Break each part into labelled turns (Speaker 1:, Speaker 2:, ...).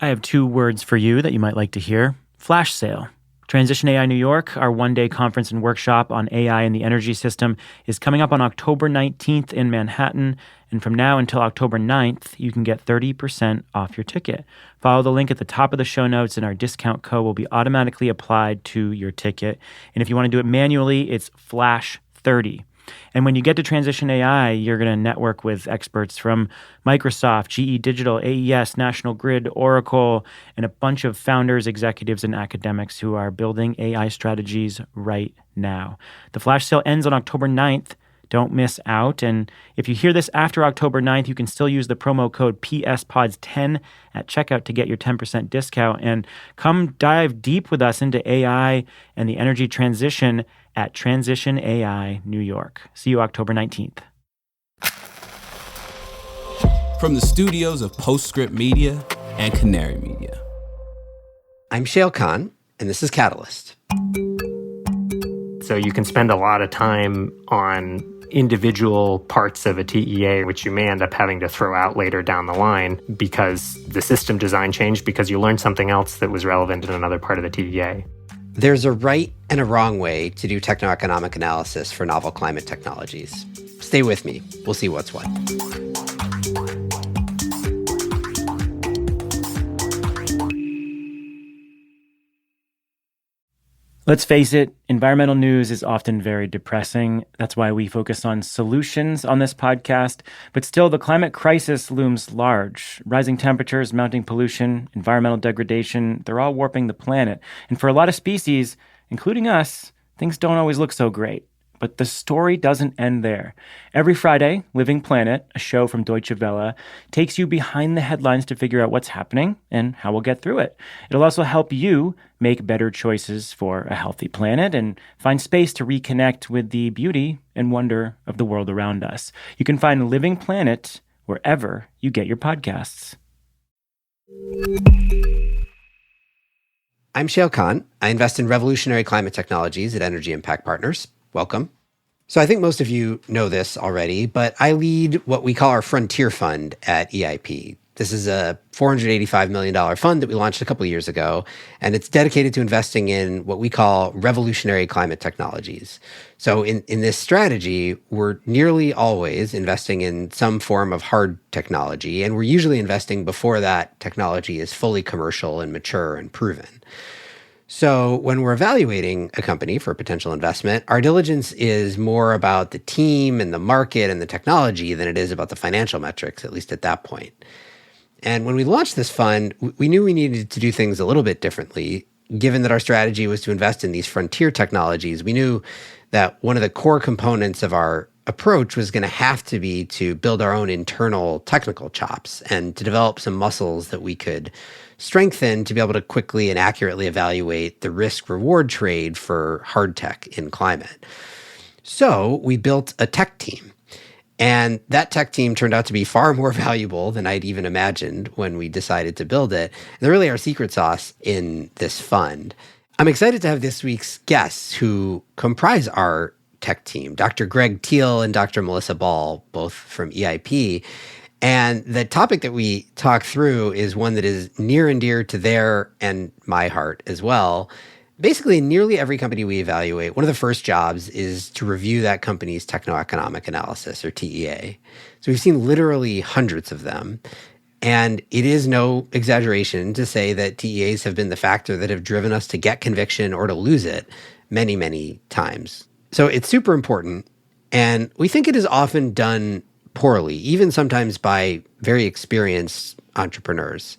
Speaker 1: I have 2 words for you that you might like to hear. Flash sale. Transition AI New York, our one-day conference and workshop on AI and the energy system, is coming up on October 19th in Manhattan. And from now until October 9th, you can get 30% off your ticket. Follow the link at the top of the show notes, and our discount code will be automatically applied to your ticket. And if you want to do it manually, it's FLASH30. And when you get to Transition AI, you're going to network with experts from Microsoft, GE Digital, AES, National Grid, Oracle, and a bunch of founders, executives, and academics who are building AI strategies right now. The flash sale ends on October 9th. Don't miss out. And if you hear this after October 9th, you can still use the promo code PSPODS10 at checkout to get your 10% discount. And come dive deep with us into AI and the energy transition at Transition AI New York. See you October 19th.
Speaker 2: From the studios of Postscript Media and Canary Media.
Speaker 3: I'm Shayle, and this is Catalyst.
Speaker 4: So you can spend a lot of time on individual parts of a TEA, which you may end up having to throw out later down the line because the system design changed because you learned something else that was relevant in another part of the TEA.
Speaker 3: There's a right and a wrong way to do techno-economic analysis for novel climate technologies. Stay with me. We'll see what's what.
Speaker 1: Let's face it, environmental news is often very depressing. That's why we focus on solutions on this podcast. But still, the climate crisis looms large. Rising temperatures, mounting pollution, environmental degradation, they're all warping the planet. And for a lot of species, including us, things don't always look so great. But the story doesn't end there. Every Friday, Living Planet, a show from Deutsche Welle, takes you behind the headlines to figure out what's happening and how we'll get through it. It'll also help you make better choices for a healthy planet and find space to reconnect with the beauty and wonder of the world around us. You can find Living Planet wherever you get your podcasts.
Speaker 3: I'm Shayle. I invest in revolutionary climate technologies at Energy Impact Partners. Welcome. So I think most of you know this already, but I lead what we call our Frontier Fund at EIP. This is a $485 million fund that we launched a couple of years ago, and it's dedicated to investing in what we call revolutionary climate technologies. So in this strategy, we're nearly always investing in some form of hard technology, and we're usually investing before that technology is fully commercial and mature and proven. So when we're evaluating a company for a potential investment, our diligence is more about the team and the market and the technology than it is about the financial metrics, at least at that point. And when we launched this fund, we knew we needed to do things a little bit differently. Given that our strategy was to invest in these frontier technologies, we knew that one of the core components of our approach was going to have to be to build our own internal technical chops and to develop some muscles that we could strengthen to be able to quickly and accurately evaluate the risk-reward trade for hard tech in climate. So we built a tech team. And that tech team turned out to be far more valuable than I'd even imagined when we decided to build it. They're really our secret sauce in this fund. I'm excited to have this week's guests who comprise our tech team, Dr. Greg Thiel and Dr. Melissa Ball, both from EIP. And the topic that we talk through is one that is near and dear to their and my heart as well. Basically, nearly every company we evaluate, one of the first jobs is to review that company's techno-economic analysis, or TEA. So we've seen literally hundreds of them. And it is no exaggeration to say that TEAs have been the factor that have driven us to get conviction or to lose it many, many times. So it's super important. And we think it is often done poorly, even sometimes by very experienced entrepreneurs.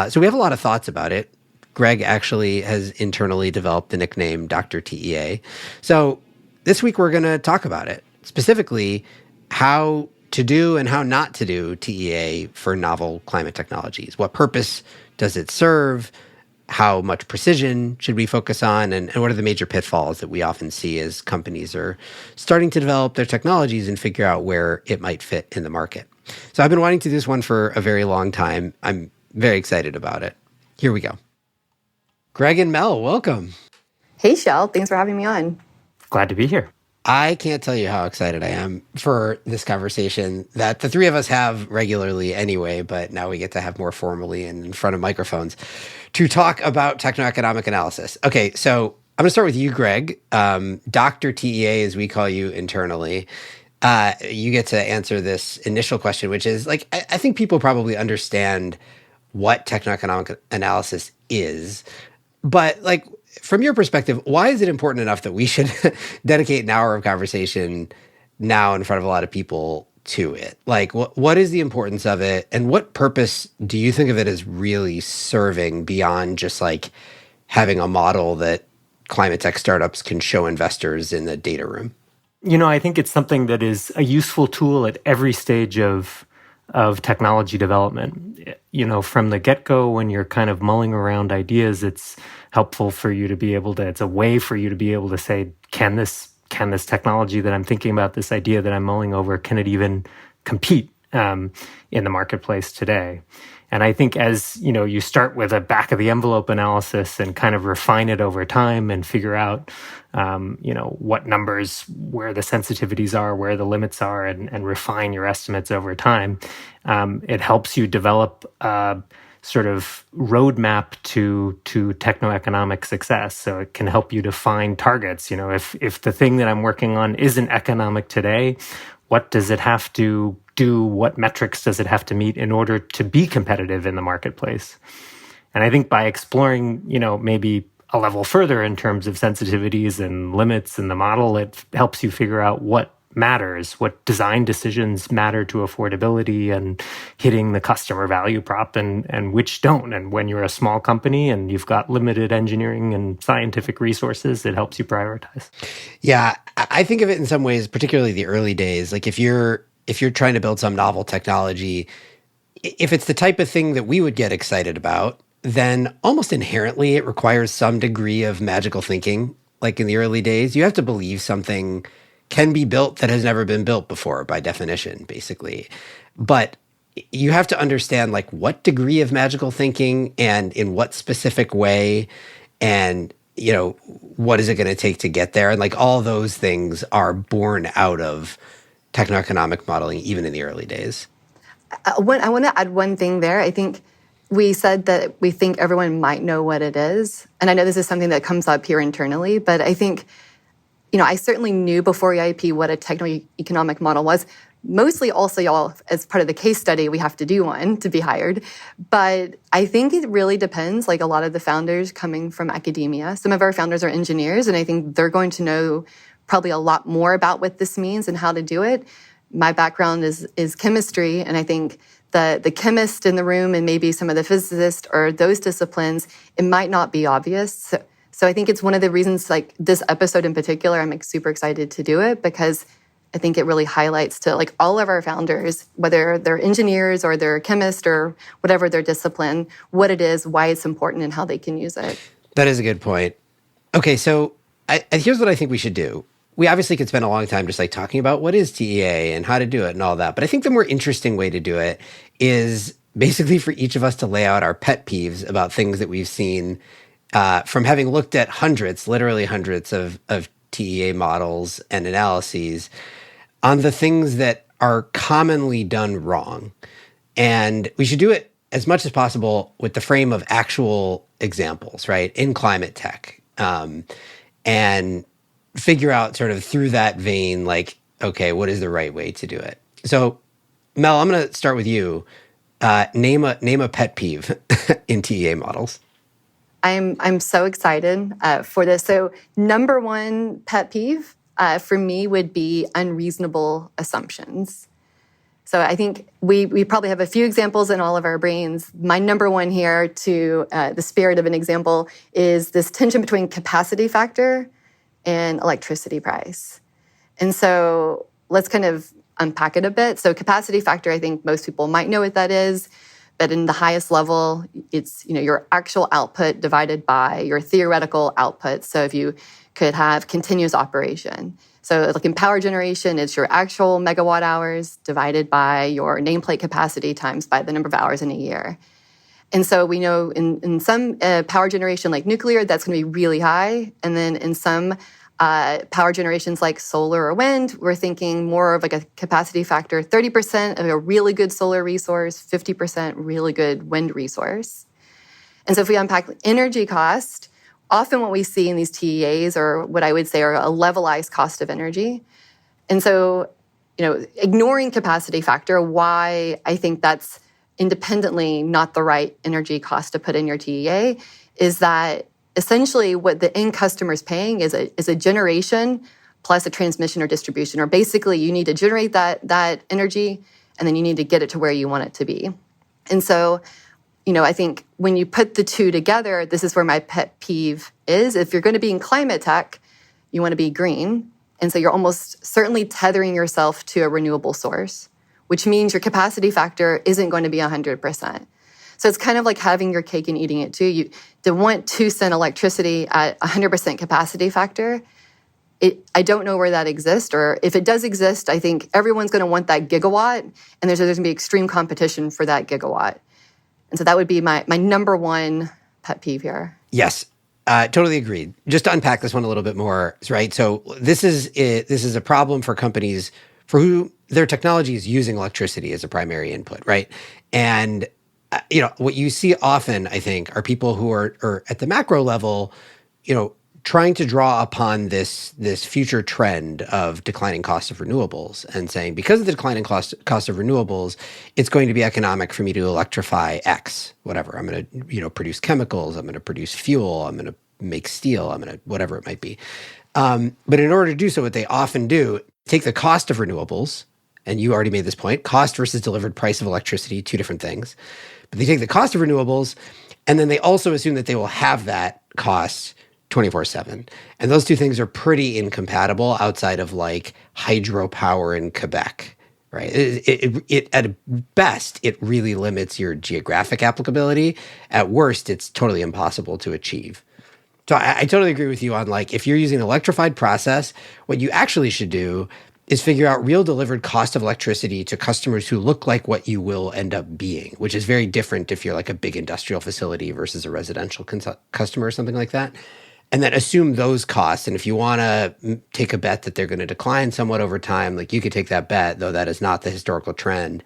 Speaker 3: So we have a lot of thoughts about it. Greg actually has internally developed the nickname Dr. TEA. So this week we're going to talk about it, specifically how to do and how not to do TEA for novel climate technologies. What purpose does it serve? How much precision should we focus on? And what are the major pitfalls that we often see as companies are starting to develop their technologies and figure out where it might fit in the market? So I've been wanting to do this one for a very long time. I'm very excited about it. Here we go. Greg and Mel, welcome.
Speaker 5: Hey, Shayle. Thanks for having me on.
Speaker 4: Glad to be here.
Speaker 3: I can't tell you how excited I am for this conversation that the three of us have regularly anyway, but now we get to have more formally and in front of microphones to talk about techno-economic analysis. Okay, so I'm going to start with you, Greg. Dr. TEA, as we call you internally. You get to answer this initial question, which is like, I think people probably understand what techno-economic analysis is, but like, from your perspective, why is it important enough that we should dedicate an hour of conversation now in front of a lot of people to it? Like, what is the importance of it, and what purpose do you think of it as really serving beyond just like having a model that climate tech startups can show investors in the data room?
Speaker 4: I think it's something that is a useful tool at every stage of technology development. From the get-go, when you're kind of mulling around ideas, it's helpful for you to be able to, it's a way for you to be able to say, can this technology that I'm thinking about, this idea that I'm mulling over, can it even compete in the marketplace today? And I think as, you start with a back of the envelope analysis and kind of refine it over time and figure out, what numbers, where the sensitivities are, where the limits are, and refine your estimates over time, it helps you develop a sort of roadmap to techno-economic success. So it can help you define targets. If the thing that I'm working on isn't economic today, what does it have to do? What metrics does it have to meet in order to be competitive in the marketplace? And I think by exploring, maybe a level further in terms of sensitivities and limits in the model, it helps you figure out what matters, what design decisions matter to affordability and hitting the customer value prop, and which don't. And when you're a small company and you've got limited engineering and scientific resources, it helps you prioritize.
Speaker 3: Yeah, I think of it in some ways, particularly the early days. Like if you're trying to build some novel technology, if it's the type of thing that we would get excited about, then almost inherently it requires some degree of magical thinking. Like in the early days, you have to believe something can be built that has never been built before by definition, basically. But you have to understand like what degree of magical thinking and in what specific way, and what is it going to take to get there? And like all those things are born out of techno-economic modeling, even in the early days.
Speaker 5: I want to add one thing there. I think we said that we think everyone might know what it is. And I know this is something that comes up here internally, but I think, I certainly knew before EIP what a techno-economic model was. Mostly also, y'all, as part of the case study, we have to do one to be hired. But I think it really depends, like a lot of the founders coming from academia. Some of our founders are engineers, and I think they're going to know probably a lot more about what this means and how to do it. My background is chemistry, and I think the chemist in the room and maybe some of the physicists or those disciplines, it might not be obvious. So I think it's one of the reasons, like this episode in particular, I'm super excited to do it, because I think it really highlights to like all of our founders, whether they're engineers or they're chemists or whatever their discipline, what it is, why it's important, and how they can use it.
Speaker 3: That is a good point. Okay, so here's what I think we should do. We obviously could spend a long time just like talking about what is TEA and how to do it and all that. But I think the more interesting way to do it is basically for each of us to lay out our pet peeves about things that we've seen from having looked at literally hundreds of TEA models and analyses on the things that are commonly done wrong. And we should do it as much as possible with the frame of actual examples, right, in climate tech. And figure out sort of through that vein, like, okay, what is the right way to do it? So, Mel, I'm going to start with you. Name a pet peeve in TEA models.
Speaker 5: I'm so excited for this. So, number one pet peeve for me would be unreasonable assumptions. So I think we probably have a few examples in all of our brains. My number one here, to the spirit of an example, is this tension between capacity factor and electricity price. And so let's kind of unpack it a bit. So capacity factor, I think most people might know what that is, but in the highest level, it's your actual output divided by your theoretical output. So if you could have continuous operation. So like in power generation, it's your actual megawatt hours divided by your nameplate capacity times by the number of hours in a year. And so we know in some power generation like nuclear, that's going to be really high. And then in some power generations like solar or wind, we're thinking more of like a capacity factor, 30% of a really good solar resource, 50% really good wind resource. And so if we unpack energy cost, often what we see in these TEAs are what I would say are a levelized cost of energy. And so, ignoring capacity factor, why I think that's independently not the right energy cost to put in your TEA is that essentially what the end customer is paying is a generation plus a transmission or distribution, or basically you need to generate that energy and then you need to get it to where you want it to be. And so, I think when you put the two together, this is where my pet peeve is. If you're going to be in climate tech, you want to be green. And so you're almost certainly tethering yourself to a renewable source, which means your capacity factor isn't going to be 100%. So it's kind of like having your cake and eating it too. You to want 2-cent electricity at 100% capacity factor, I don't know where that exists, or if it does exist, I think everyone's going to want that gigawatt, and there's going to be extreme competition for that gigawatt. And so that would be my number one pet peeve here.
Speaker 3: Yes, totally agreed. Just to unpack this one a little bit more, right? So this is a problem for companies for who their technology is using electricity as a primary input, right? And what you see often, I think, are people who are at the macro level, trying to draw upon this future trend of declining cost of renewables and saying, because of the declining cost of renewables, it's going to be economic for me to electrify X, whatever. I'm going to, produce chemicals. I'm going to produce fuel. I'm going to make steel. I'm going to, whatever it might be. But in order to do so, what they often do, take the cost of renewables, and you already made this point, cost versus delivered price of electricity, two different things. But they take the cost of renewables, and then they also assume that they will have that cost 24/7. And those two things are pretty incompatible outside of like hydropower in Quebec, right? It at best, it really limits your geographic applicability. At worst, it's totally impossible to achieve. So I totally agree with you on like, if you're using an electrified process, what you actually should do is figure out real delivered cost of electricity to customers who look like what you will end up being, which is very different if you're like a big industrial facility versus a residential customer or something like that. And then assume those costs. And if you want to take a bet that they're going to decline somewhat over time, like you could take that bet, though that is not the historical trend.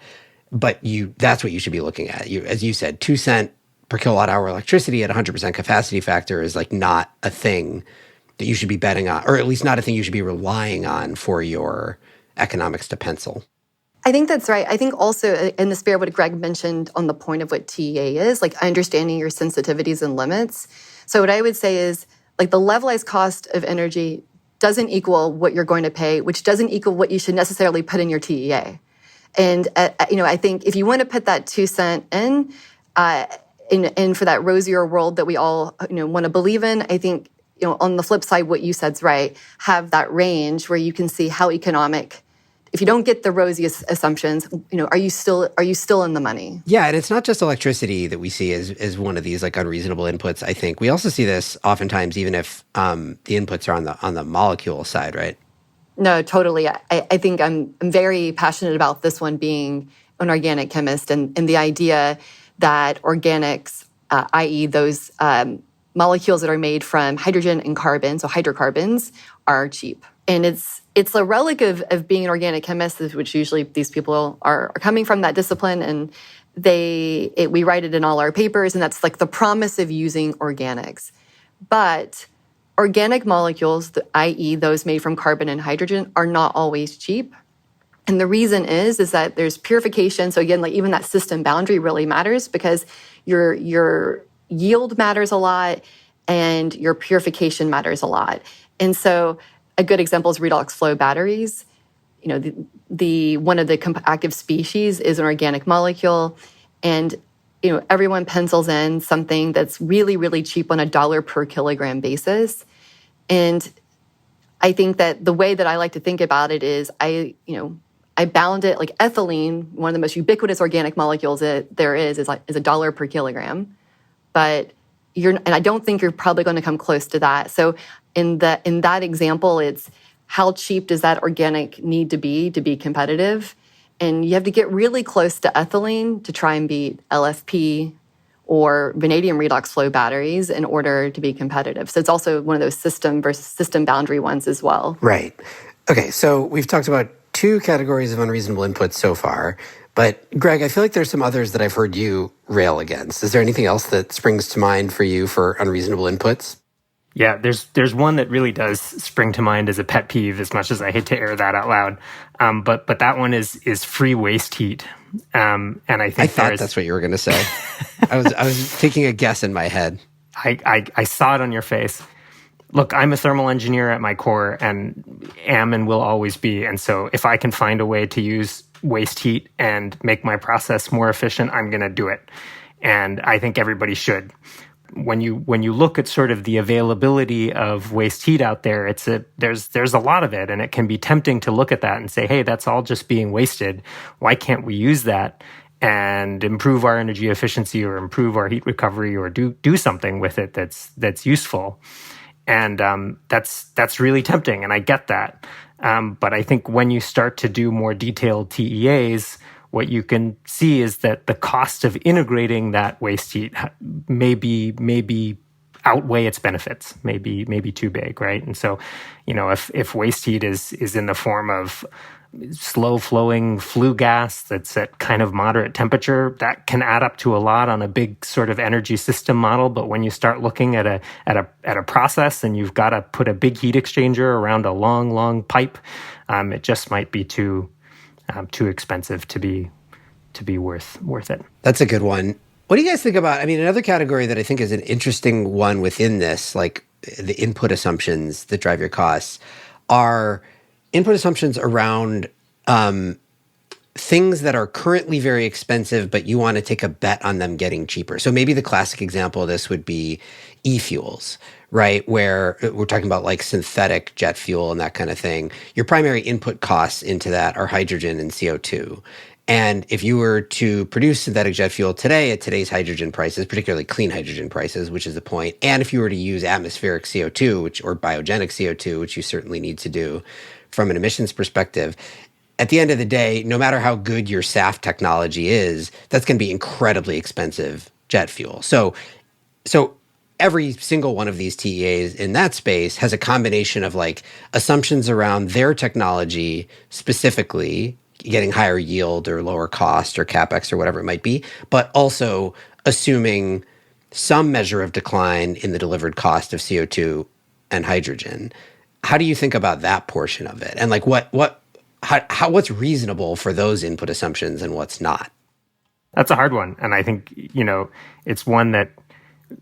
Speaker 3: But that's what you should be looking at. As you said, 2 cent per kilowatt hour electricity at 100% capacity factor is like not a thing that you should be betting on, or at least not a thing you should be relying on for your economics to pencil.
Speaker 5: I think that's right. I think also in the spirit of what Greg mentioned on the point of what TEA is, like understanding your sensitivities and limits. So what I would say is like the levelized cost of energy doesn't equal what you're going to pay, which doesn't equal what you should necessarily put in your TEA. And, I think if you want to put that 2 cent in for that rosier world that we all, want to believe in, I think, on the flip side, what you said's right, have that range where you can see how economic. If you don't get the rosiest assumptions, are you still in the money?
Speaker 3: Yeah, and it's not just electricity that we see as one of these like unreasonable inputs. I think we also see this oftentimes, even if the inputs are on the molecule side, right?
Speaker 5: No, totally. I think I'm very passionate about this one, being an organic chemist, and the idea that organics, i.e., those molecules that are made from hydrogen and carbon, so hydrocarbons, are cheap. And it's a relic of being an organic chemist, which usually these people are coming from that discipline, and we write it in all our papers, and that's like the promise of using organics. But organic molecules, i.e. those made from carbon and hydrogen, are not always cheap. And the reason is that there's purification. So again, like even that system boundary really matters, because your yield matters a lot and your purification matters a lot. And so a good example is redox flow batteries. The one of the active species is an organic molecule, and everyone pencils in something that's really, really cheap on $1 per kilogram basis. And I think that the way that I like to think about it is I bound it like ethylene, one of the most ubiquitous organic molecules that there is $1 per kilogram. But and I don't think you're probably going to come close to that. So in that example, it's how cheap does that organic need to be competitive? And you have to get really close to ethylene to try and beat LFP or vanadium redox flow batteries in order to be competitive. So it's also one of those system versus system boundary ones as well.
Speaker 3: Right. Okay, so we've talked about two categories of unreasonable inputs so far. But Greg, I feel like there's some others that I've heard you rail against. Is there anything else that springs to mind for you for unreasonable inputs?
Speaker 4: Yeah, there's one that really does spring to mind as a pet peeve, as much as I hate to air that out loud. But that one is free waste heat. And I think
Speaker 3: I thought that's what you were going to say. I was taking a guess in my head.
Speaker 4: I saw it on your face. Look, I'm a thermal engineer at my core, and am and will always be. And so if I can find a way to use waste heat and make my process more efficient, I'm going to do it. And I think everybody should. When you look at sort of the availability of waste heat out there, there's a lot of it, and it can be tempting to look at that and say, hey, that's all just being wasted. Why can't we use that and improve our energy efficiency or improve our heat recovery or do something with it that's useful? And that's really tempting, and I get that. But I think when you start to do more detailed TEAs, what you can see is that the cost of integrating that waste heat maybe outweigh its benefits, maybe too big, right? And so, if waste heat is in the form of slow flowing flue gas that's at kind of moderate temperature, that can add up to a lot on a big sort of energy system model. But when you start looking at a process and you've got to put a big heat exchanger around a long pipe, it just might be too expensive to be worth it.
Speaker 3: That's a good one. What do you guys think about, another category that I think is an interesting one within this, like the input assumptions that drive your costs, are input assumptions around things that are currently very expensive, but you want to take a bet on them getting cheaper. So maybe the classic example of this would be e-fuels, right? Where we're talking about like synthetic jet fuel and that kind of thing. Your primary input costs into that are hydrogen and CO2. And if you were to produce synthetic jet fuel today at today's hydrogen prices, particularly clean hydrogen prices, which is the point, and if you were to use atmospheric CO2, or biogenic CO2, which you certainly need to do from an emissions perspective, at the end of the day, no matter how good your SAF technology is, that's going to be incredibly expensive jet fuel. So every single one of these TEAs in that space has a combination of like assumptions around their technology specifically, getting higher yield or lower cost or CapEx or whatever it might be, but also assuming some measure of decline in the delivered cost of CO2 and hydrogen. How do you think about that portion of it? And like what's reasonable for those input assumptions and what's not?
Speaker 4: That's a hard one. And I think, it's one that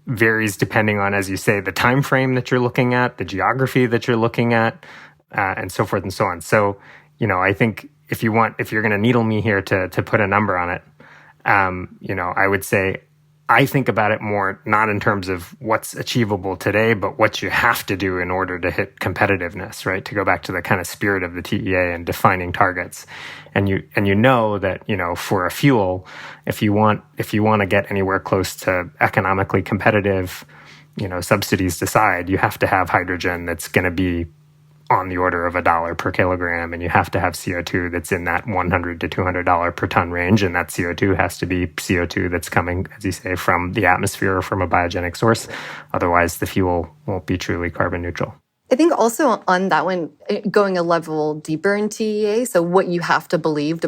Speaker 4: varies depending on, as you say, the time frame that you're looking at, the geography that you're looking at, and so forth and so on. So, I think if you're going to needle me here to put a number on it, I would say I think about it more not in terms of what's achievable today, but what you have to do in order to hit competitiveness, right? To go back to the kind of spirit of the TEA and defining targets. And you know that, for a fuel, if you want to get anywhere close to economically competitive, subsidies decide, you have to have hydrogen that's going to be on the order of $1 per kilogram, and you have to have CO2 that's in that $100 to $200 per ton range, and that CO2 has to be CO2 that's coming, as you say, from the atmosphere or from a biogenic source. Otherwise, the fuel won't be truly carbon neutral.
Speaker 5: I think also on that one, going a level deeper in TEA, so what you have to believe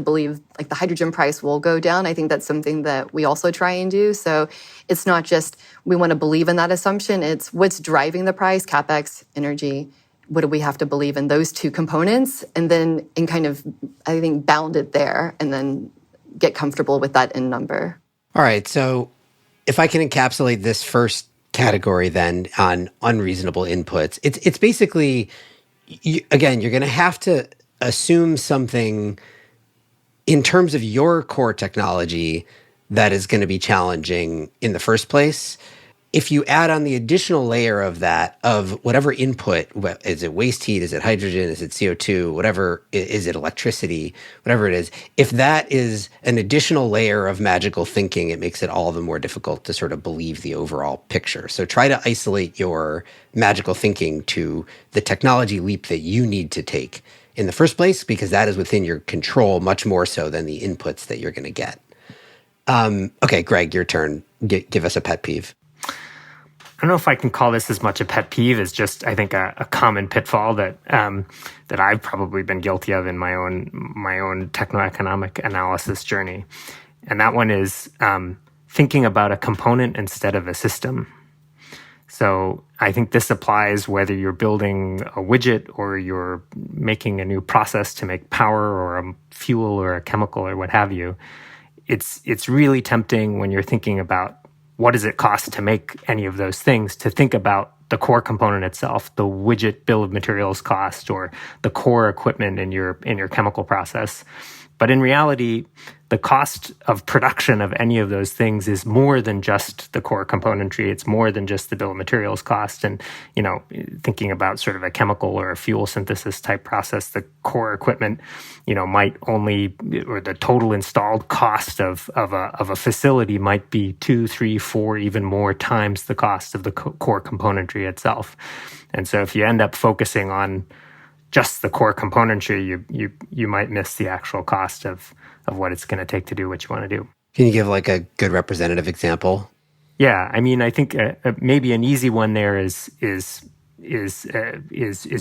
Speaker 5: like the hydrogen price will go down, I think that's something that we also try and do. So it's not just we want to believe in that assumption, it's what's driving the price, CapEx, energy. What do we have to believe in those two components? And then kind of, I think, bound it there and then get comfortable with that end number.
Speaker 3: All right. So if I can encapsulate this first category then on unreasonable inputs, it's basically, again, you're going to have to assume something in terms of your core technology that is going to be challenging in the first place. If you add on the additional layer of that, of whatever input, is it waste heat, is it hydrogen, is it CO2, whatever, is it electricity, whatever it is, if that is an additional layer of magical thinking, it makes it all the more difficult to sort of believe the overall picture. So try to isolate your magical thinking to the technology leap that you need to take in the first place, because that is within your control much more so than the inputs that you're going to get. Okay, Greg, your turn. give us a pet peeve.
Speaker 4: I don't know if I can call this as much a pet peeve as just, I think, a common pitfall that that I've probably been guilty of in my own techno-economic analysis journey. And that one is thinking about a component instead of a system. So I think this applies whether you're building a widget or you're making a new process to make power or a fuel or a chemical or what have you. It's really tempting when you're thinking about what does it cost to make any of those things to think about the core component itself, the widget bill of materials cost, or the core equipment in your chemical process. But in reality, the cost of production of any of those things is more than just the core componentry. It's more than just the bill of materials cost. And, thinking about sort of a chemical or a fuel synthesis type process, the core equipment, might only, or the total installed cost of a facility might be 2, 3, 4, even more times the cost of the core componentry itself. And so if you end up focusing on just the core componentry, you might miss the actual cost of what it's going to take to do what you want to do.
Speaker 3: Can you give like a good representative example?
Speaker 4: Yeah, I mean, I think maybe an easy one there is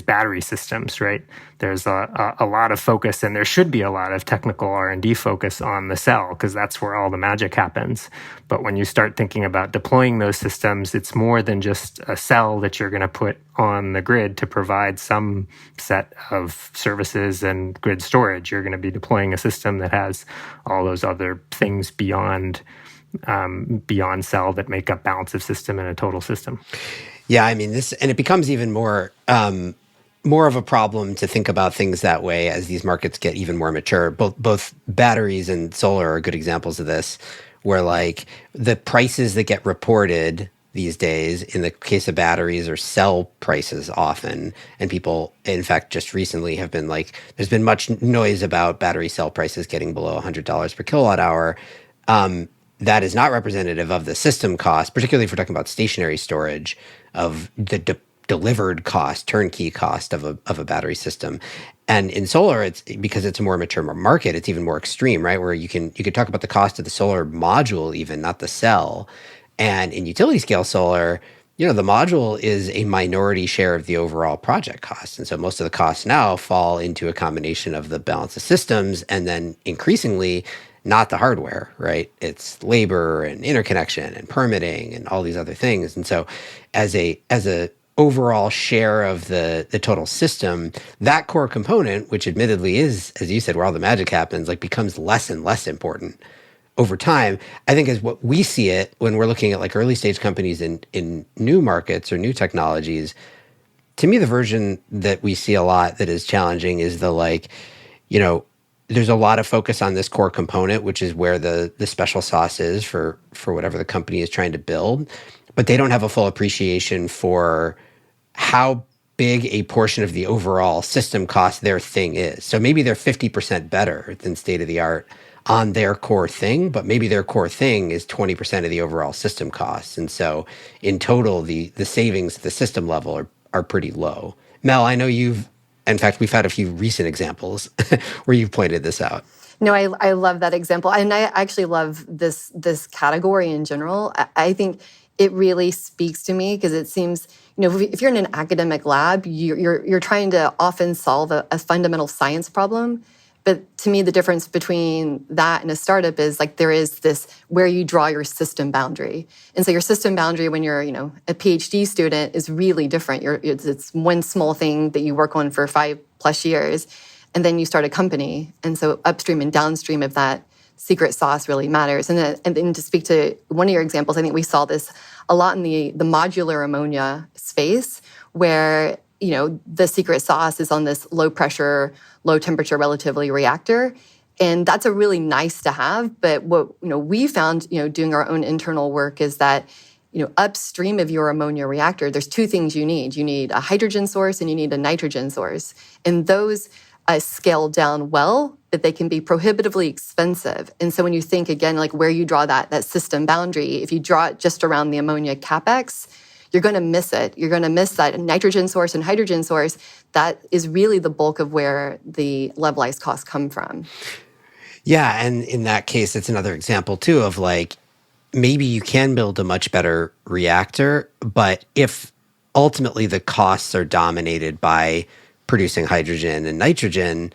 Speaker 4: battery systems, right? There's a lot of focus, and there should be a lot of technical R&D focus on the cell, because that's where all the magic happens. But when you start thinking about deploying those systems, it's more than just a cell that you're going to put on the grid to provide some set of services and grid storage. You're going to be deploying a system that has all those other things beyond cell that make up balance of system and a total system.
Speaker 3: Yeah, I mean, and it becomes even more of a problem to think about things that way as these markets get even more mature. Both batteries and solar are good examples of this, where like the prices that get reported these days, in the case of batteries, are cell prices often. And people, in fact, just recently have been like, there's been much noise about battery cell prices getting below $100 per kilowatt hour. That is not representative of the system cost, particularly if we're talking about stationary storage, of the delivered cost, turnkey cost of a battery system. And in solar, it's because it's a more mature market, it's even more extreme, right? Where you could talk about the cost of the solar module even, not the cell. And in utility scale solar, the module is a minority share of the overall project cost. And so most of the costs now fall into a combination of the balance of systems, and then increasingly not the hardware, right? It's labor and interconnection and permitting and all these other things. And so as a overall share of the total system, that core component, which admittedly is, as you said, where all the magic happens, like becomes less and less important over time. I think is what we see it when we're looking at like early stage companies in new markets or new technologies. To me, the version that we see a lot that is challenging is there's a lot of focus on this core component, which is where the special sauce is for whatever the company is trying to build. But they don't have a full appreciation for how big a portion of the overall system cost their thing is. So maybe they're 50% better than state of the art on their core thing, but maybe their core thing is 20% of the overall system costs. And so in total, the savings at the system level are pretty low. Mel, I know in fact, we've had a few recent examples where you've pointed this out.
Speaker 5: No, I love that example. And I actually love this category in general. I think it really speaks to me because it seems, if you're in an academic lab, you're trying to often solve a fundamental science problem. But to me, the difference between that and a startup is like there is this where you draw your system boundary. And so your system boundary when you're, a PhD student is really different. It's one small thing that you work on for 5+ years, and then you start a company. And so upstream and downstream of that secret sauce really matters. And then to speak to one of your examples, I think we saw this a lot in the modular ammonia space where the secret sauce is on this low pressure, low temperature, relatively reactor. And that's a really nice to have. But what we found, doing our own internal work is that, upstream of your ammonia reactor, there's two things you need. You need a hydrogen source and you need a nitrogen source. And those scale down well, but they can be prohibitively expensive. And so when you think again, like where you draw that system boundary, if you draw it just around the ammonia capex, you're going to miss it. You're going to miss that nitrogen source and hydrogen source. That is really the bulk of where the levelized costs come from.
Speaker 3: Yeah, and in that case, it's another example too of like, maybe you can build a much better reactor, but if ultimately the costs are dominated by producing hydrogen and nitrogen,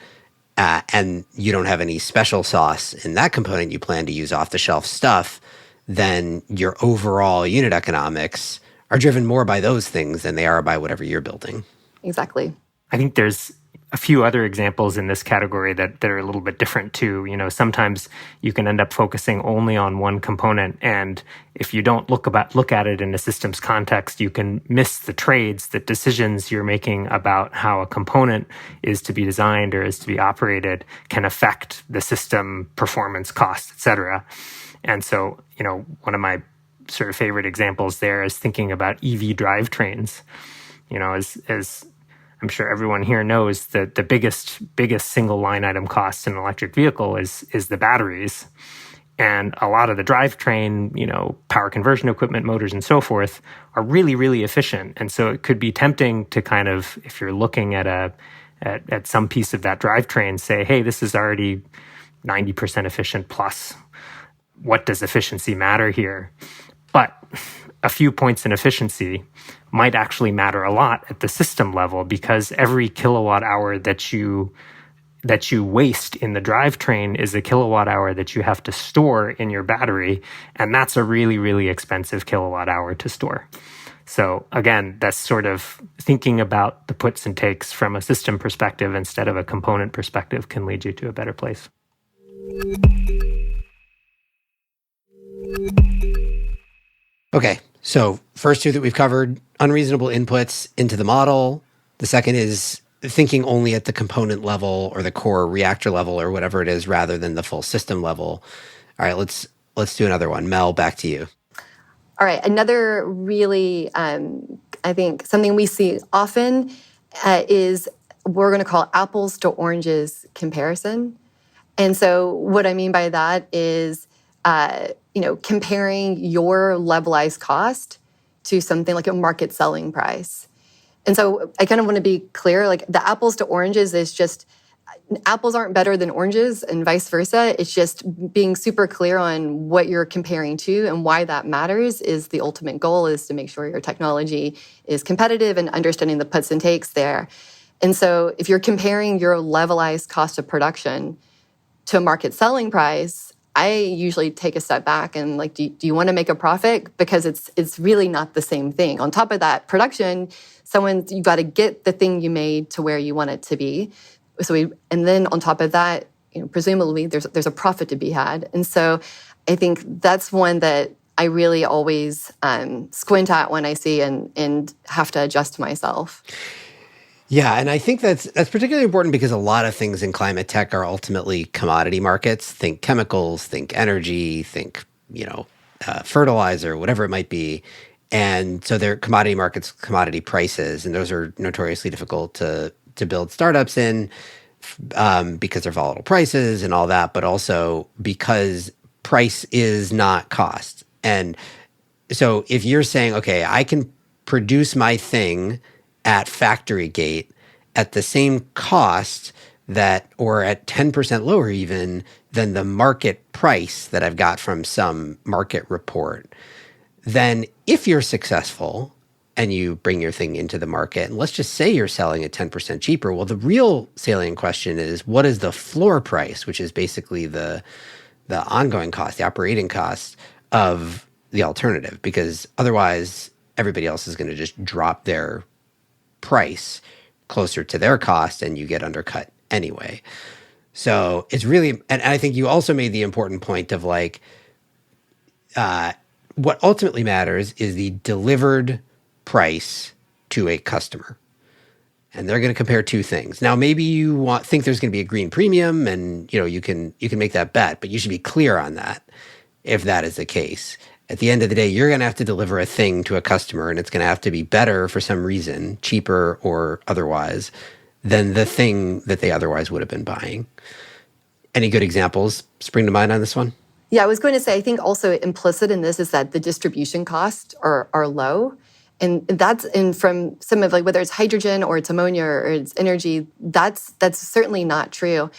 Speaker 3: and you don't have any special sauce in that component, you plan to use off-the-shelf stuff, then your overall unit economics are driven more by those things than they are by whatever you're building.
Speaker 5: Exactly.
Speaker 4: I think there's a few other examples in this category that are a little bit different too. Sometimes you can end up focusing only on one component, and if you don't look at it in a systems context, you can miss the trades, the decisions you're making about how a component is to be designed or is to be operated can affect the system performance, cost, et cetera. And so, one of my sort of favorite examples there is thinking about EV drivetrains. As I'm sure everyone here knows that the biggest single line item cost in an electric vehicle is the batteries. And a lot of the drivetrain, power conversion equipment, motors, and so forth are really, really efficient. And so it could be tempting to kind of, if you're looking at some piece of that drivetrain, say, hey, this is already 90% efficient plus. What does efficiency matter here? But a few points in efficiency might actually matter a lot at the system level, because every kilowatt hour that you waste in the drivetrain is a kilowatt hour that you have to store in your battery, and that's a really, really expensive kilowatt hour to store. So again, that's sort of thinking about the puts and takes from a system perspective instead of a component perspective can lead you to a better place.
Speaker 3: Okay, so first two that we've covered, unreasonable inputs into the model. The second is thinking only at the component level or the core reactor level or whatever it is rather than the full system level. All right, let's do another one. Mel, back to you.
Speaker 5: All right, another really, I think something we see often is we're going to call apples to oranges comparison. And so what I mean by that is, comparing your levelized cost to something like a market selling price. And so I kind of want to be clear, like the apples to oranges is just, apples aren't better than oranges and vice versa. It's just being super clear on what you're comparing to and why that matters is the ultimate goal, is to make sure your technology is competitive and understanding the puts and takes there. And so if you're comparing your levelized cost of production to a market selling price, I usually take a step back and like, do you want to make a profit? Because it's really not the same thing. On top of that, production, you got to get the thing you made to where you want it to be. And then on top of that, presumably there's a profit to be had. And so I think that's one that I really always squint at when I see and have to adjust myself.
Speaker 3: Yeah, and I think that's particularly important because a lot of things in climate tech are ultimately commodity markets. Think chemicals, think energy, think fertilizer, whatever it might be. And so they're commodity markets, commodity prices, and those are notoriously difficult to build startups in because they're volatile prices and all that, but also because price is not cost. And so if you're saying, okay, I can produce my thing at factory gate at the same cost or at 10% lower even than the market price that I've got from some market report, then if you're successful and you bring your thing into the market, and let's just say you're selling at 10% cheaper, well, the real salient question is, what is the floor price, which is basically the ongoing cost, the operating cost of the alternative? Because otherwise, everybody else is going to just drop their price closer to their cost and you get undercut anyway. So it's really, and I think you also made the important point of like, what ultimately matters is the delivered price to a customer. And they're going to compare two things. Now, maybe you think there's going to be a green premium and you can make that bet, but you should be clear on that if that is the case. At the end of the day, you're going to have to deliver a thing to a customer, and it's going to have to be better for some reason, cheaper or otherwise, than the thing that they otherwise would have been buying. Any good examples spring to mind on this one?
Speaker 5: Yeah, I was going to say, I think also implicit in this is that the distribution costs are low. And from some of like, whether it's hydrogen or it's ammonia or it's energy, that's certainly not true.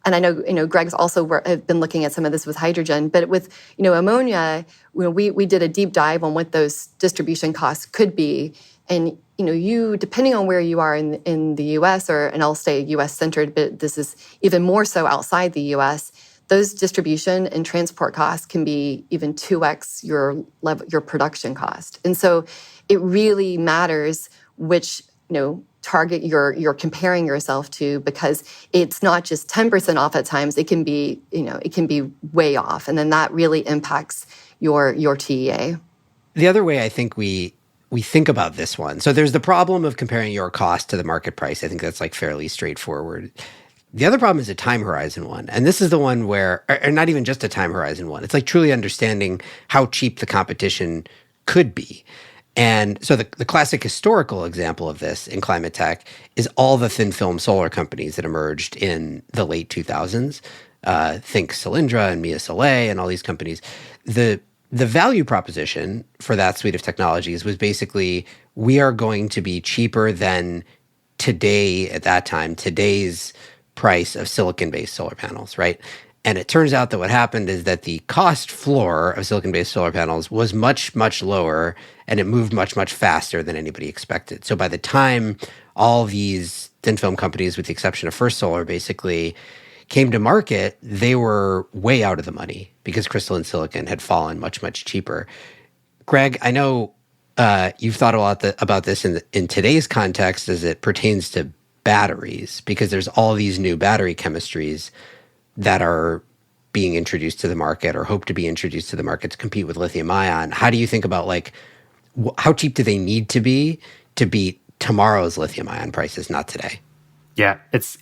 Speaker 5: and I know, Greg's also have been looking at some of this with hydrogen, but with, ammonia, we did a deep dive on what those distribution costs could be. And, depending on where you are in the US, and I'll stay US centered, but this is even more so outside the US, those distribution and transport costs can be even 2x your production cost. And so it really matters which, target you're comparing yourself to, because it's not just 10% off at times. It can be, it can be way off. And then that really impacts your TEA.
Speaker 3: The other way I think we think about this one, so there's the problem of comparing your cost to the market price. I think that's like fairly straightforward. The other problem is a time horizon one. And this is the one where, or not even just a time horizon one, it's like truly understanding how cheap the competition could be. And so the classic historical example of this in climate tech is all the thin film solar companies that emerged in the late 2000s. Think Solyndra and Mia Soleil and all these companies. The value proposition for that suite of technologies was basically, we are going to be cheaper than today, at that time, today's price of silicon-based solar panels, right? And it turns out that what happened is that the cost floor of silicon-based solar panels was much, much lower, and it moved much, much faster than anybody expected. So by the time all these thin film companies, with the exception of First Solar, basically came to market, they were way out of the money because crystalline silicon had fallen much, much cheaper. Greg, I know you've thought a lot about this in today's context as it pertains to batteries, because there's all these new battery chemistries that are being introduced to the market or hope to be introduced to the market to compete with lithium ion. How do you think about, like, how cheap do they need to be to beat tomorrow's lithium ion prices, not today?
Speaker 4: Yeah, it's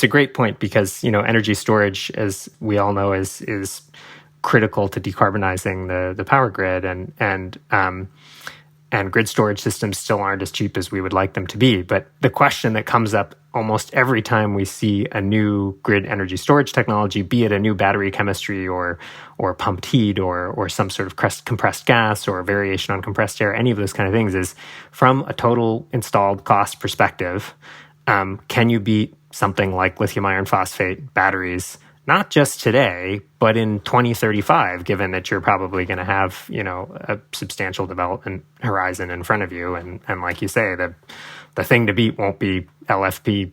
Speaker 4: a great point, because energy storage, as we all know, is critical to decarbonizing the power grid, and grid storage systems still aren't as cheap as we would like them to be. But the question that comes up almost every time we see a new grid energy storage technology, be it a new battery chemistry or pumped heat or some sort of compressed gas or a variation on compressed air, any of those kind of things, is from a total installed cost perspective, can you beat something like lithium iron phosphate batteries, not just today, but in 2035, given that you're probably going to have, a substantial development horizon in front of you. And like you say, the thing to beat won't be LFP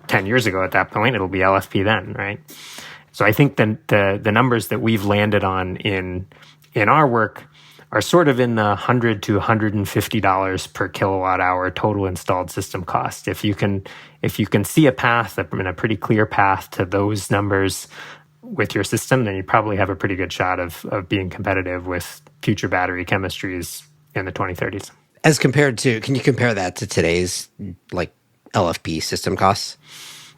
Speaker 4: 10 years ago at that point. It'll be LFP then, right? So I think the numbers that we've landed on in our work are sort of in the $100 to $150 per kilowatt hour total installed system cost. If you can see a path, a pretty clear path to those numbers with your system, then you probably have a pretty good shot of being competitive with future battery chemistries in the 2030s.
Speaker 3: As compared to, can you compare that to today's like LFP system costs?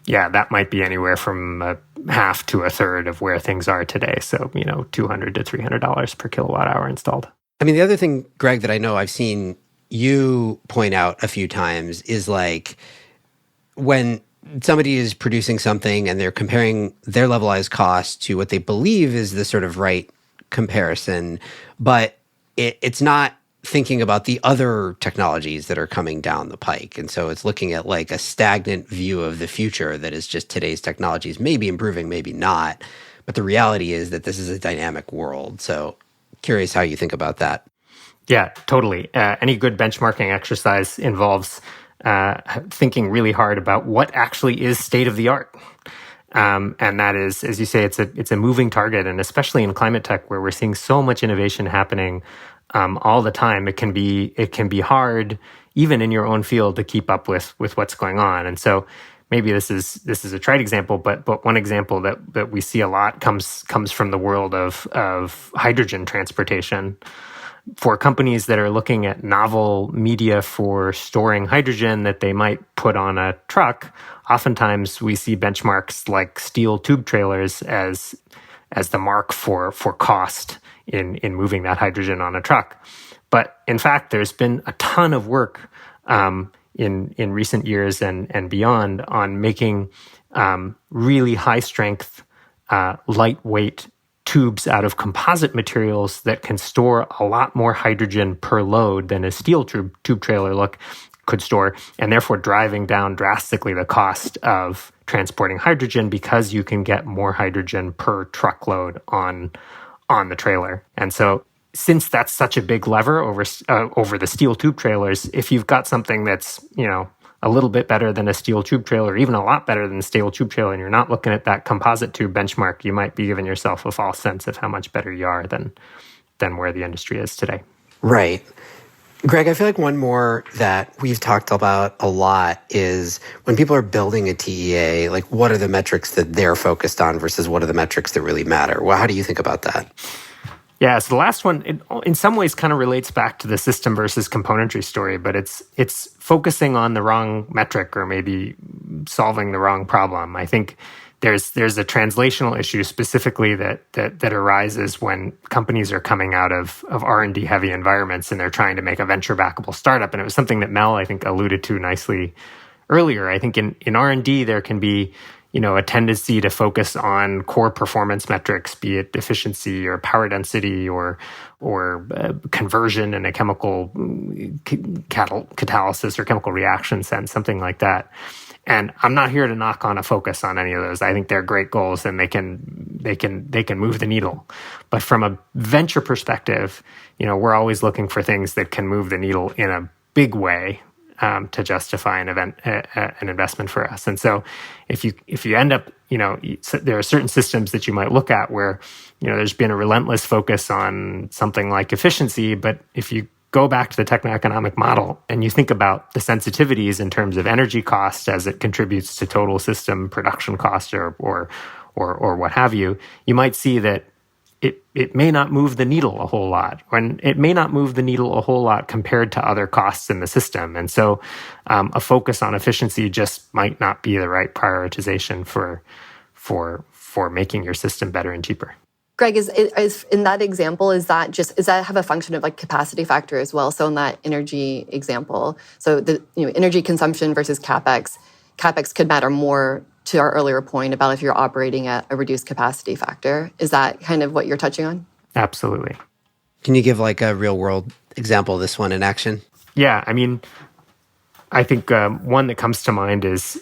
Speaker 4: Yeah, that might be anywhere from a half to a third of where things are today. So, $200 to $300 per kilowatt hour installed.
Speaker 3: I mean, the other thing, Greg, that I know I've seen you point out a few times is, like, when somebody is producing something and they're comparing their levelized cost to what they believe is the sort of right comparison, but it's not thinking about the other technologies that are coming down the pike. And so it's looking at like a stagnant view of the future that is just today's technologies, maybe improving, maybe not. But the reality is that this is a dynamic world. So curious how you think about that.
Speaker 4: Yeah, totally. Any good benchmarking exercise involves thinking really hard about what actually is state of the art. And that is, as you say, it's a moving target. And especially in climate tech, where we're seeing so much innovation happening all the time, it can be hard, even in your own field, to keep up with what's going on. And so maybe this is a trite example, but one example that we see a lot comes from the world of hydrogen transportation. For companies that are looking at novel media for storing hydrogen that they might put on a truck, oftentimes we see benchmarks like steel tube trailers as the mark for cost in moving that hydrogen on a truck. But in fact, there's been a ton of work in recent years and beyond on making really high strength, lightweight tubes out of composite materials that can store a lot more hydrogen per load than a steel tube trailer could store, and therefore driving down drastically the cost of transporting hydrogen because you can get more hydrogen per truckload on the trailer. And so since that's such a big lever over the steel tube trailers, if you've got something that's, a little bit better than a steel tube trailer, even a lot better than a steel tube trailer, and you're not looking at that composite tube benchmark, you might be giving yourself a false sense of how much better you are than where the industry is today.
Speaker 3: Right. Greg, I feel like one more that we've talked about a lot is when people are building a TEA, like what are the metrics that they're focused on versus what are the metrics that really matter? Well, how do you think about that?
Speaker 4: Yeah, so the last one, in some ways, kind of relates back to the system versus componentry story, but it's focusing on the wrong metric or maybe solving the wrong problem. I think there's a translational issue specifically that arises when companies are coming out of R&D heavy environments and they're trying to make a venture backable startup. And it was something that Mel, I think, alluded to nicely earlier. I think in R&D there can be a tendency to focus on core performance metrics, be it efficiency or power density or conversion in a chemical catalysis or chemical reaction sense, something like that. And I'm not here to knock on a focus on any of those. I think they're great goals and they can move the needle. But from a venture perspective, we're always looking for things that can move the needle in a big way to justify an investment for us. And so if you end up, there are certain systems that you might look at where, there's been a relentless focus on something like efficiency, but if you go back to the techno-economic model and you think about the sensitivities in terms of energy cost as it contributes to total system production cost or what have you, you might see that it may not move the needle a whole lot, and it may not move the needle a whole lot compared to other costs in the system. And so a focus on efficiency just might not be the right prioritization for making your system better and cheaper.
Speaker 5: Greg, is in that example, is that have a function of like capacity factor as well? So in that energy example, so the energy consumption versus capex could matter more to our earlier point about if you're operating at a reduced capacity factor. Is that kind of what you're touching on?
Speaker 4: Absolutely.
Speaker 3: Can you give like a real world example of this one in action?
Speaker 4: Yeah, I mean, I think one that comes to mind is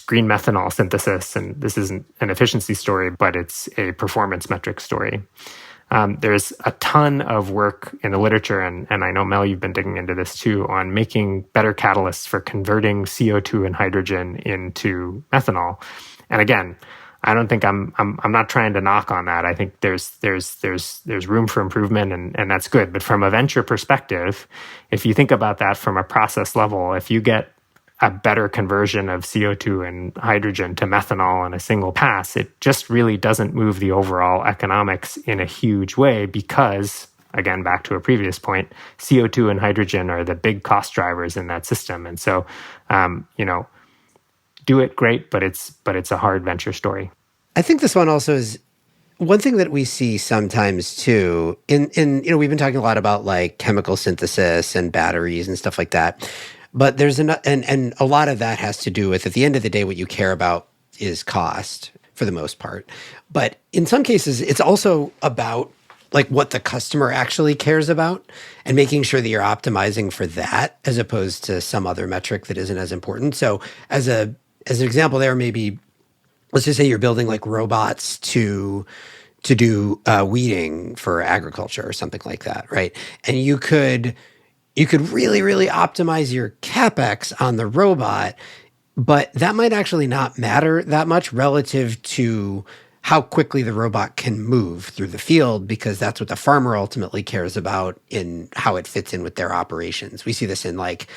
Speaker 4: green methanol synthesis, and this isn't an efficiency story, but it's a performance metric story. There's a ton of work in the literature, and I know, Mel, you've been digging into this too, on making better catalysts for converting CO2 and hydrogen into methanol. And again, I don't think I'm not trying to knock on that. I think there's room for improvement, and that's good. But from a venture perspective, if you think about that from a process level, if you get a better conversion of CO2 and hydrogen to methanol in a single pass, it just really doesn't move the overall economics in a huge way because, again, back to a previous point, CO2 and hydrogen are the big cost drivers in that system. And so, do it, great, but it's a hard venture story.
Speaker 3: I think this one also is one thing that we see sometimes too. In we've been talking a lot about like chemical synthesis and batteries and stuff like that. But there's and a lot of that has to do with, at the end of the day, what you care about is cost for the most part. But in some cases, it's also about like what the customer actually cares about and making sure that you're optimizing for that as opposed to some other metric that isn't as important. So as an example there, maybe let's just say you're building like robots to do weeding for agriculture or something like that, right? And you could really, really optimize your CapEx on the robot, but that might actually not matter that much relative to how quickly the robot can move through the field, because that's what the farmer ultimately cares about in how it fits in with their operations. We see this in like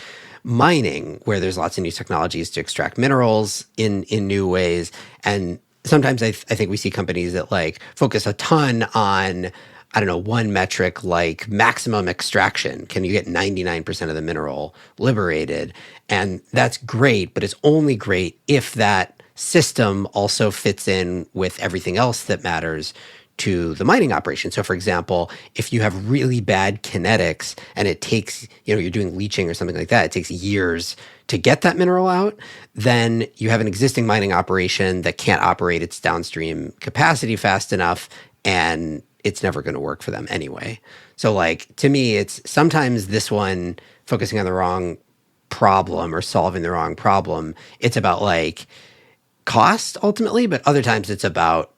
Speaker 3: mining, where there's lots of new technologies to extract minerals in new ways. And sometimes I think we see companies that like focus a ton on, I don't know, one metric like maximum extraction. Can you get 99% of the mineral liberated? And that's great, but it's only great if that system also fits in with everything else that matters to the mining operation. So for example, if you have really bad kinetics and it takes, you're doing leaching or something like that, it takes years to get that mineral out, then you have an existing mining operation that can't operate its downstream capacity fast enough, and it's never going to work for them anyway. So like, to me, it's sometimes this one focusing on the wrong problem or solving the wrong problem. It's about like cost ultimately, but other times it's about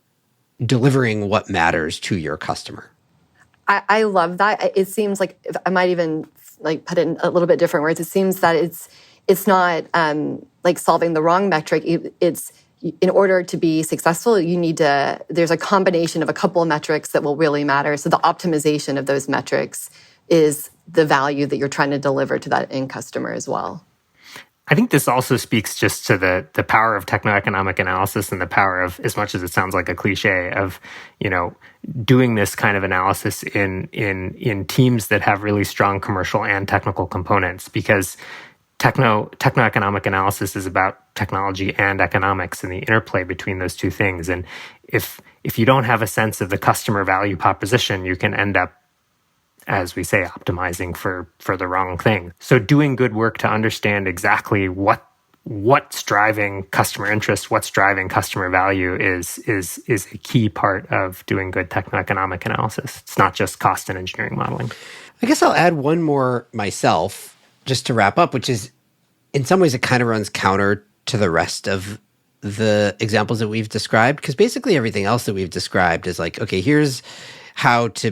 Speaker 3: delivering what matters to your customer.
Speaker 5: I love that. It seems like, if I might even like put it in a little bit different words. It seems that it's not like solving the wrong metric. It's in order to be successful, there's a combination of a couple of metrics that will really matter. So the optimization of those metrics is the value that you're trying to deliver to that end customer as well.
Speaker 4: I think this also speaks just to the power of techno-economic analysis and the power of, as much as it sounds like a cliche, of, doing this kind of analysis in teams that have really strong commercial and technical components, because techno-economic analysis is about technology and economics and the interplay between those two things. And if you don't have a sense of the customer value proposition, you can end up, as we say, optimizing for the wrong thing. So doing good work to understand exactly what's driving customer interest, what's driving customer value is a key part of doing good techno-economic analysis. It's not just cost and engineering modeling.
Speaker 3: I guess I'll add one more myself just to wrap up, which is in some ways it kind of runs counter to the rest of the examples that we've described, because basically everything else that we've described is like, okay, here's how to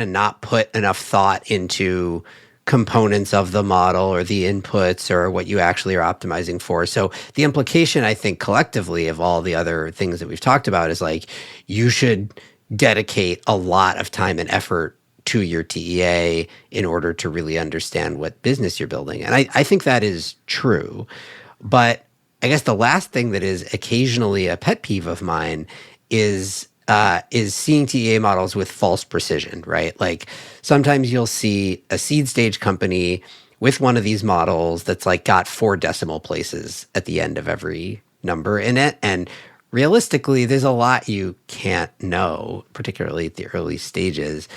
Speaker 3: not put enough thought into components of the model or the inputs or what you actually are optimizing for. So the implication, I think, collectively of all the other things that we've talked about is like, you should dedicate a lot of time and effort to your TEA in order to really understand what business you're building. And I think that is true. But I guess the last thing that is occasionally a pet peeve of mine is seeing TEA models with false precision, right? Like sometimes you'll see a seed stage company with one of these models that's like got 4 decimal places at the end of every number in it. And realistically, there's a lot you can't know, particularly at the early stages.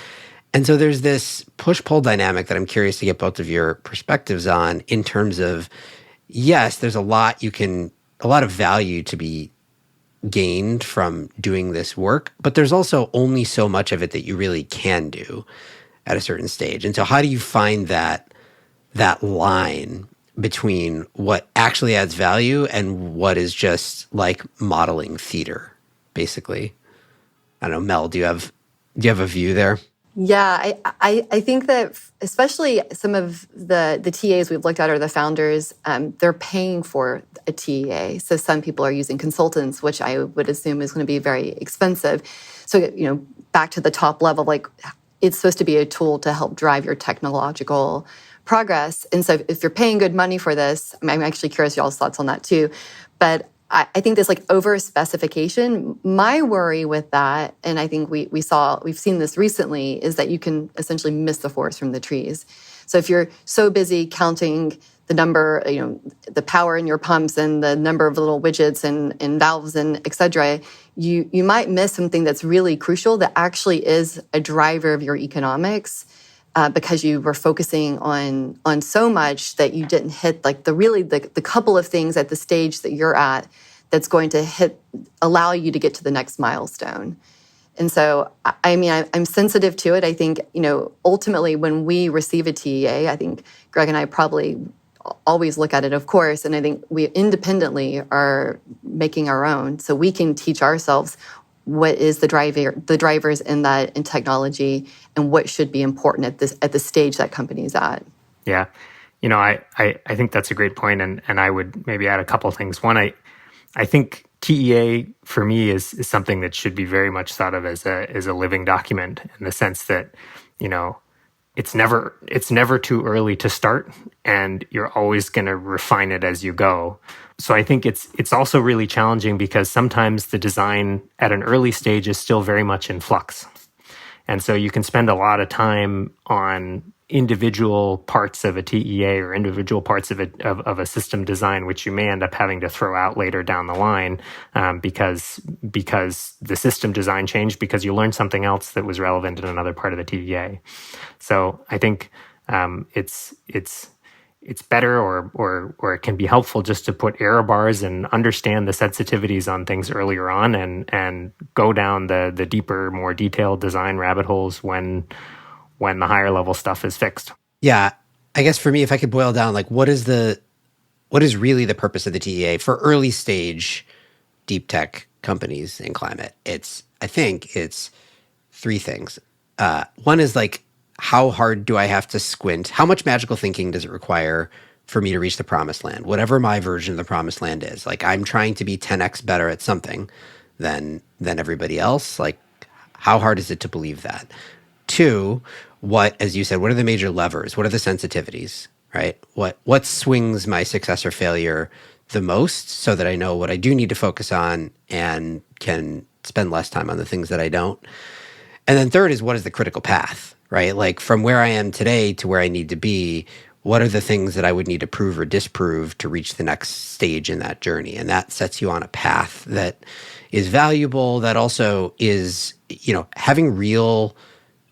Speaker 3: And so there's this push-pull dynamic that I'm curious to get both of your perspectives on, in terms of, yes, there's a lot of value to be gained from doing this work, but there's also only so much of it that you really can do at a certain stage. And so how do you find that line between what actually adds value and what is just like modeling theater, basically? I don't know, Mel, do you have a view there?
Speaker 5: Yeah, I think that especially some of the TAs we've looked at, or the founders, they're paying for a TEA. So some people are using consultants, which I would assume is going to be very expensive. So, back to the top level, like it's supposed to be a tool to help drive your technological progress. And so if you're paying good money for this, I'm actually curious y'all's thoughts on that too. But I think this like over specification, my worry with that, and I think we've seen this recently, is that you can essentially miss the forest from the trees. So if you're so busy counting the number, the power in your pumps and the number of little widgets and valves and et cetera, you might miss something that's really crucial that actually is a driver of your economics, because you were focusing on so much that you didn't hit like the couple of things at the stage that you're at that's going to allow you to get to the next milestone. And so, I'm sensitive to it. I think, ultimately when we receive a TEA, I think Greg and I probably always look at it, of course, and I think we independently are making our own, so we can teach ourselves what is the drivers in technology, and what should be important at the stage that company's at.
Speaker 4: Yeah. I think that's a great point, and I would maybe add a couple of things. One, I think TEA for me is something that should be very much thought of as a living document, in the sense that, it's never too early to start, and you're always going to refine it as you go. So I think it's also really challenging, because sometimes the design at an early stage is still very much in flux. And so you can spend a lot of time on individual parts of a TEA or individual parts of a system design, which you may end up having to throw out later down the line, because the system design changed, because you learned something else that was relevant in another part of the TEA. So I think it's better, or it can be helpful, just to put error bars and understand the sensitivities on things earlier on, and go down the deeper, more detailed design rabbit holes when the higher level stuff is fixed.
Speaker 3: Yeah. I guess for me, if I could boil down, like what is really the purpose of the TEA for early stage deep tech companies in climate? I think it's three things. One is like, how hard do I have to squint? How much magical thinking does it require for me to reach the promised land? Whatever my version of the promised land is. Like I'm trying to be 10x better at something than everybody else. Like how hard is it to believe that? Two, as you said, what are the major levers? What are the sensitivities, right? What swings my success or failure the most so that I know what I do need to focus on and can spend less time on the things that I don't? And then third is, what is the critical path, right? Like from where I am today to where I need to be, what are the things that I would need to prove or disprove to reach the next stage in that journey? And that sets you on a path that is valuable, that also is, having real.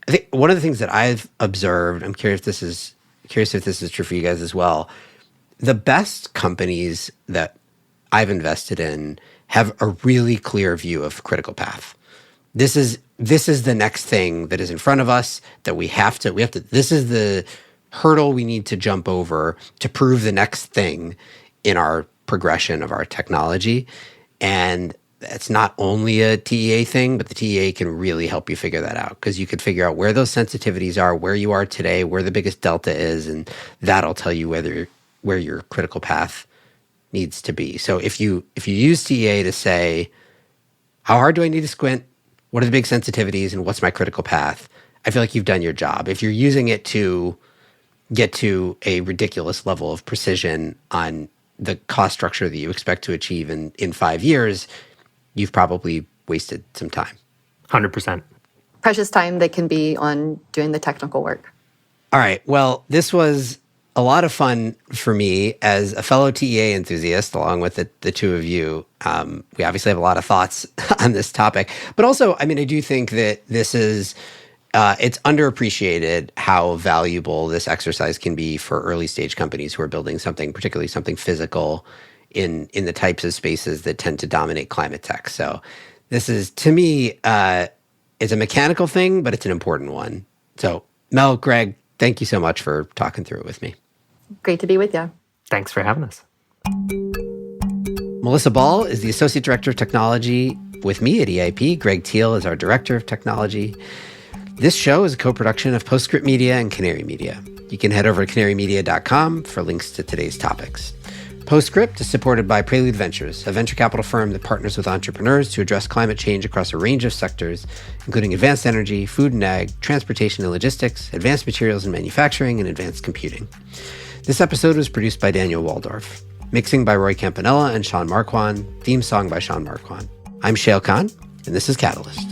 Speaker 3: I think one of the things that I've observed, I'm curious if this is true for you guys as well. The best companies that I've invested in have a really clear view of critical path. This is the next thing that is in front of us that we have to, this is the hurdle we need to jump over to prove the next thing in our progression of our technology. And it's not only a TEA thing, but the TEA can really help you figure that out because you could figure out where those sensitivities are, where you are today, where the biggest delta is, and that'll tell you where your critical path needs to be. So if you use TEA to say, how hard do I need to squint? What are the big sensitivities and what's my critical path? I feel like you've done your job. If you're using it to get to a ridiculous level of precision on the cost structure that you expect to achieve in 5 years, you've probably wasted some time.
Speaker 4: 100%.
Speaker 5: Precious time that can be on doing the technical work.
Speaker 3: All right. Well, this was a lot of fun for me as a fellow TEA enthusiast, along with the two of you. We obviously have a lot of thoughts on this topic, but also, I do think that this is, it's underappreciated how valuable this exercise can be for early stage companies who are building something, particularly something physical in the types of spaces that tend to dominate climate tech. So this is, to me, it's a mechanical thing, but it's an important one. So Mel, Greg, thank you so much for talking through it with me.
Speaker 5: Great to be with you.
Speaker 4: Thanks for having us.
Speaker 3: Melissa Ball is the Associate Director of Technology with me at EIP. Greg Teal is our Director of Technology. This show is a co-production of Postscript Media and Canary Media. You can head over to canarymedia.com for links to today's topics. Postscript is supported by Prelude Ventures, a venture capital firm that partners with entrepreneurs to address climate change across a range of sectors, including advanced energy, food and ag, transportation and logistics, advanced materials and manufacturing, and advanced computing. This episode was produced by Daniel Waldorf. Mixing by Roy Campanella and Sean Marquand. Theme song by Sean Marquand. I'm Shayle Khan, and this is Catalyst.